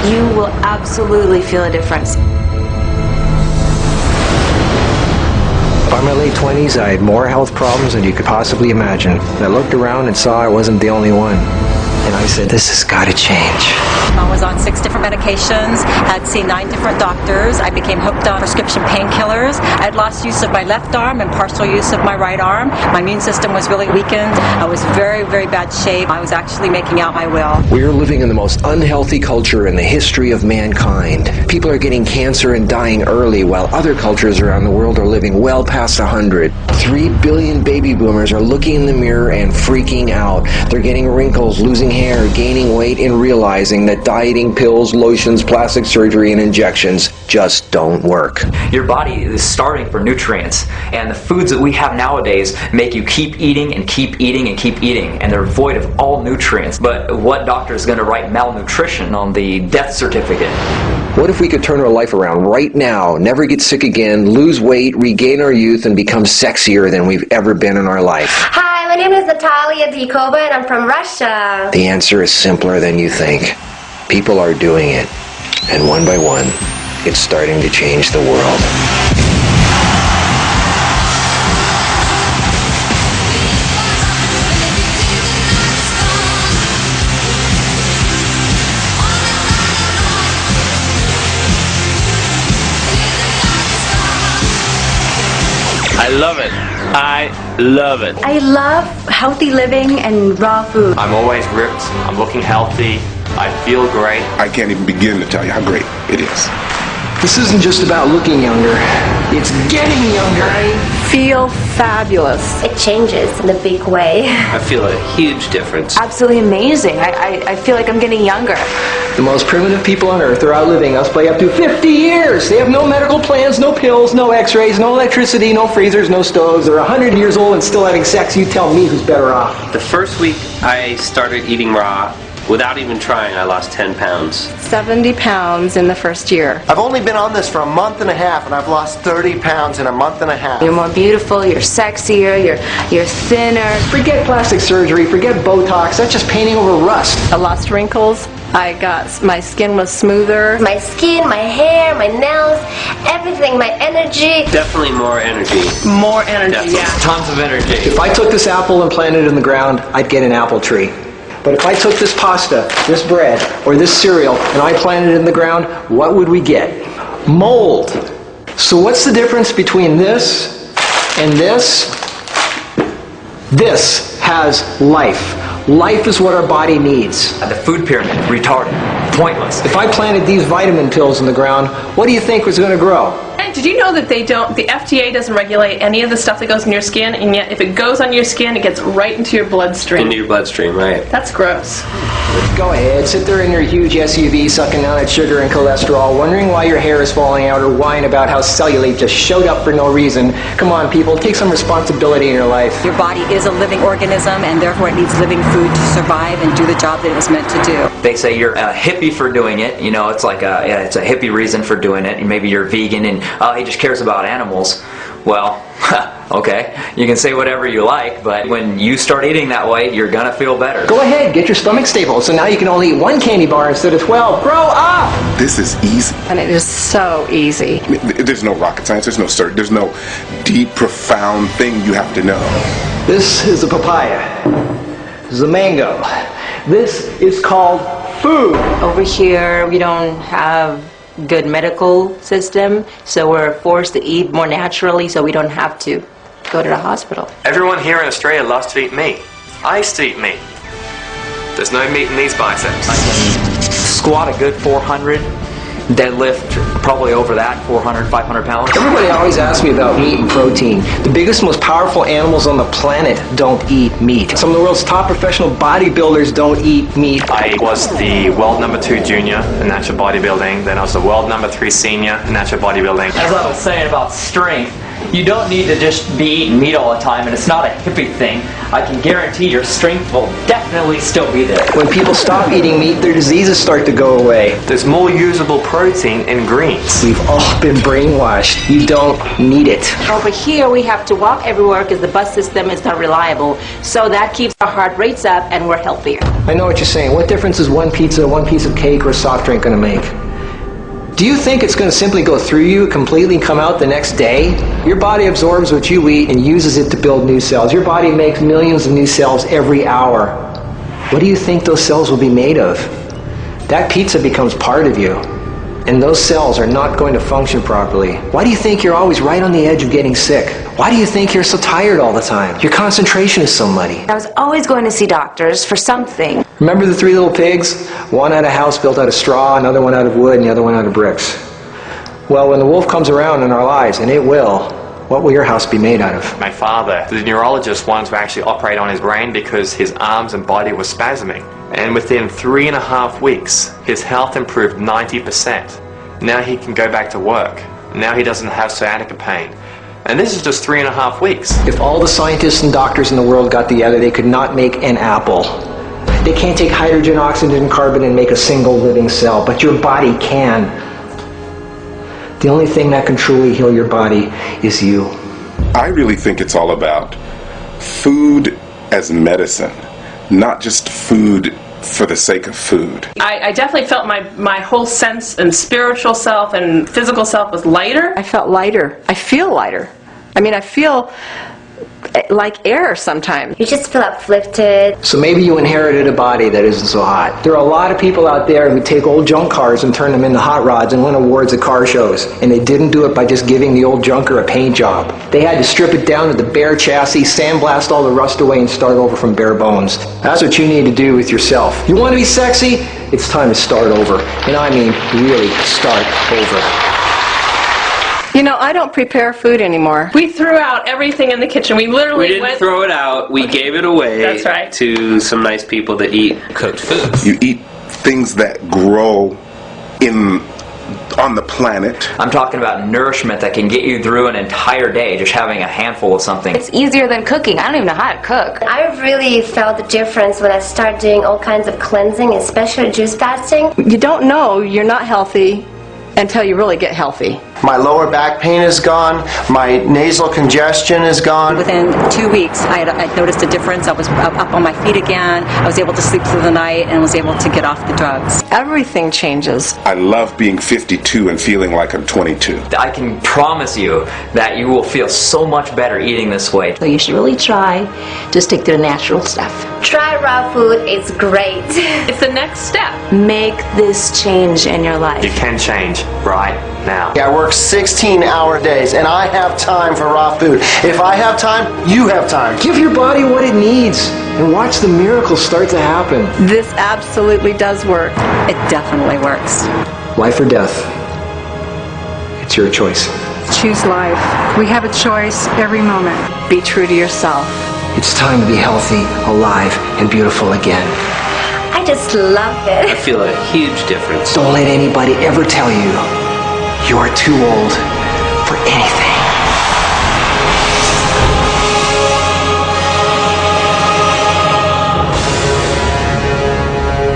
You will absolutely feel a difference. By my late 20s, I had more health problems than you could possibly imagine. I looked around and saw I wasn't the only one. And I said, this has got to change. I was on 6 different medications, had seen 9 different doctors. I became hooked on prescription painkillers. I had lost use of my left arm and partial use of my right arm. My immune system was really weakened. I was very, very bad shape. I was actually making out my will. We're living in the most unhealthy culture in the history of mankind. People are getting cancer and dying early, while other cultures around the world are living well past 100. 3 billion baby boomers are looking in the mirror and freaking out. They're getting wrinkles, losing hair, gaining weight, and realizing that dieting, pills, lotions, plastic surgery, and injections just don't work. Your body is starving for nutrients, and the foods that we have nowadays make you keep eating and keep eating and keep eating, and they're void of all nutrients. But what doctor is going to write malnutrition on the death certificate? What if we could turn our life around right now, never get sick again, lose weight, regain our youth, and become sexier than we've ever been in our life? Hi, my name is Natalia Dikova and I'm from Russia. The answer is simpler than you think. People are doing it, and one by one, it's starting to change the world. I love it. I love it. I love healthy living and raw food. I'm always ripped. I'm looking healthy. I feel great. I can't even begin to tell you how great it is. This isn't just about looking younger, it's getting younger. I feel fabulous. It changes in a big way. I feel a huge difference. Absolutely amazing. I feel like I'm getting younger. The most primitive people on earth are outliving us by up to 50 years. They have no medical plans, no pills, no x-rays, no electricity, no freezers, no stoves. They're 100 years old and still having sex. You tell me who's better off. The first week I started eating raw, without even trying, I lost 10 pounds. 70 pounds in the first year. I've only been on this for a month and a half, and I've lost 30 pounds in a month and a half. You're more beautiful, you're sexier, you're thinner. Forget plastic surgery, forget Botox. That's just painting over rust. I lost wrinkles. My skin was smoother. My skin, my hair, my nails, everything, my energy. Definitely more energy. More energy, Definitely. yeah. Tons of energy. If I took this apple and planted it in the ground, I'd get an apple tree. But if I took this pasta, this bread, or this cereal, and I planted it in the ground, what would we get? Mold. So what's the difference between this and this? This has life. Life is what our body needs. The food pyramid, retarded, pointless. If I planted these vitamin pills in the ground, what do you think was going to grow? Did you know that the FDA doesn't regulate any of the stuff that goes in your skin, and yet if it goes on your skin, it gets right into your bloodstream? Into your bloodstream, right. That's gross. Go ahead, sit there in your huge SUV sucking down that sugar and cholesterol, wondering why your hair is falling out or whine about how cellulite just showed up for no reason. Come on, people, take some responsibility in your life. Your body is a living organism, and therefore it needs living food to survive and do the job that it was meant to do. They say you're a hippie for doing it. You know, it's like it's a hippie reason for doing it. And maybe you're vegan and he just cares about animals. Well, okay, you can say whatever you like, but when you start eating that way, you're gonna feel better. Go ahead, get your stomach stable, so now you can only eat 1 candy bar instead of 12. Grow up! This is easy. And it is so easy. There's no rocket science, there's no deep, profound thing you have to know. This is a papaya. This is a mango. This is called food. Over here, we don't have good medical system, so we're forced to eat more naturally so we don't have to go to the hospital. Everyone here in Australia loves to eat meat. I used to eat meat. There's no meat in these biceps. I can squat a good 400, deadlift probably over that, 400, 500 pounds. Everybody always asks me about meat and protein. The biggest, most powerful animals on the planet don't eat meat. Some of the world's top professional bodybuilders don't eat meat. I was the world #2 junior in natural bodybuilding, then I was the world #3 senior in natural bodybuilding. As I was saying about strength, You don't need to just be eating meat all the time, and it's not a hippie thing. I can guarantee your strength will definitely still be there. When people stop eating meat, their diseases start to go away. There's more usable protein in greens. We've all been brainwashed. You don't need it. Over here, we have to walk everywhere because the bus system is not reliable. So that keeps our heart rates up and we're healthier. I know what you're saying. What difference is one pizza, one piece of cake, or a soft drink going to make? Do you think it's going to simply go through you, completely come out the next day? Your body absorbs what you eat and uses it to build new cells. Your body makes millions of new cells every hour. What do you think those cells will be made of? That pizza becomes part of you, and those cells are not going to function properly. Why do you think you're always right on the edge of getting sick? Why do you think you're so tired all the time? Your concentration is so muddy. I was always going to see doctors for something. Remember the three little pigs? One had a house built out of straw, another one out of wood, and the other one out of bricks. Well, when the wolf comes around in our lives, and it will, what will your house be made out of? My father, the neurologist, wanted to actually operate on his brain because his arms and body were spasming. And within 3.5 weeks, his health improved 90%. Now he can go back to work. Now he doesn't have sciatica pain. And this is just 3.5 weeks. If all the scientists and doctors in the world got together, they could not make an apple. They can't take hydrogen, oxygen, and carbon and make a single living cell, but your body can. The only thing that can truly heal your body is you. I really think it's all about food as medicine, not just food for the sake of food. I definitely felt my whole sense and spiritual self and physical self was lighter. I felt lighter. I feel lighter. I mean, I feel like air sometimes. You just feel uplifted. So maybe you inherited a body that isn't so hot. There are a lot of people out there who take old junk cars and turn them into hot rods and win awards at car shows. And they didn't do it by just giving the old junker a paint job. They had to strip it down to the bare chassis, sandblast all the rust away, and start over from bare bones. That's what you need to do with yourself. You want to be sexy? It's time to start over. And I mean really start over. You know, I don't prepare food anymore. We threw out everything in the kitchen. We literally We didn't throw it out. We gave it away. That's right. To some nice people that eat cooked food. You eat things that grow on the planet. I'm talking about nourishment that can get you through an entire day just having a handful of something. It's easier than cooking. I don't even know how to cook. I really felt the difference when I started doing all kinds of cleansing, especially juice fasting. You don't know you're not healthy until you really get healthy. My lower back pain is gone. My nasal congestion is gone. Within 2 weeks, I noticed a difference. I was up on my feet again. I was able to sleep through the night and was able to get off the drugs. Everything changes. I love being 52 and feeling like I'm 22. I can promise you that you will feel so much better eating this way. So you should really try to stick to the natural stuff. Try raw food, it's great. It's the next step. Make this change in your life. You can change right now. I work 16-hour days, and I have time for raw food. If I have time, you have time. Give your body what it needs and watch the miracles start to happen. This absolutely does work. It definitely works. Life or death, it's your choice. Choose life. We have a choice every moment. Be true to yourself. It's time to be healthy, alive, and beautiful again. I just love I it. feel a huge difference. Don't let anybody ever tell you you are too old for anything.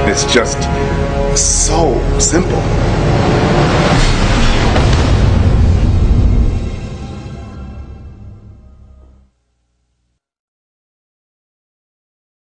It's just so simple.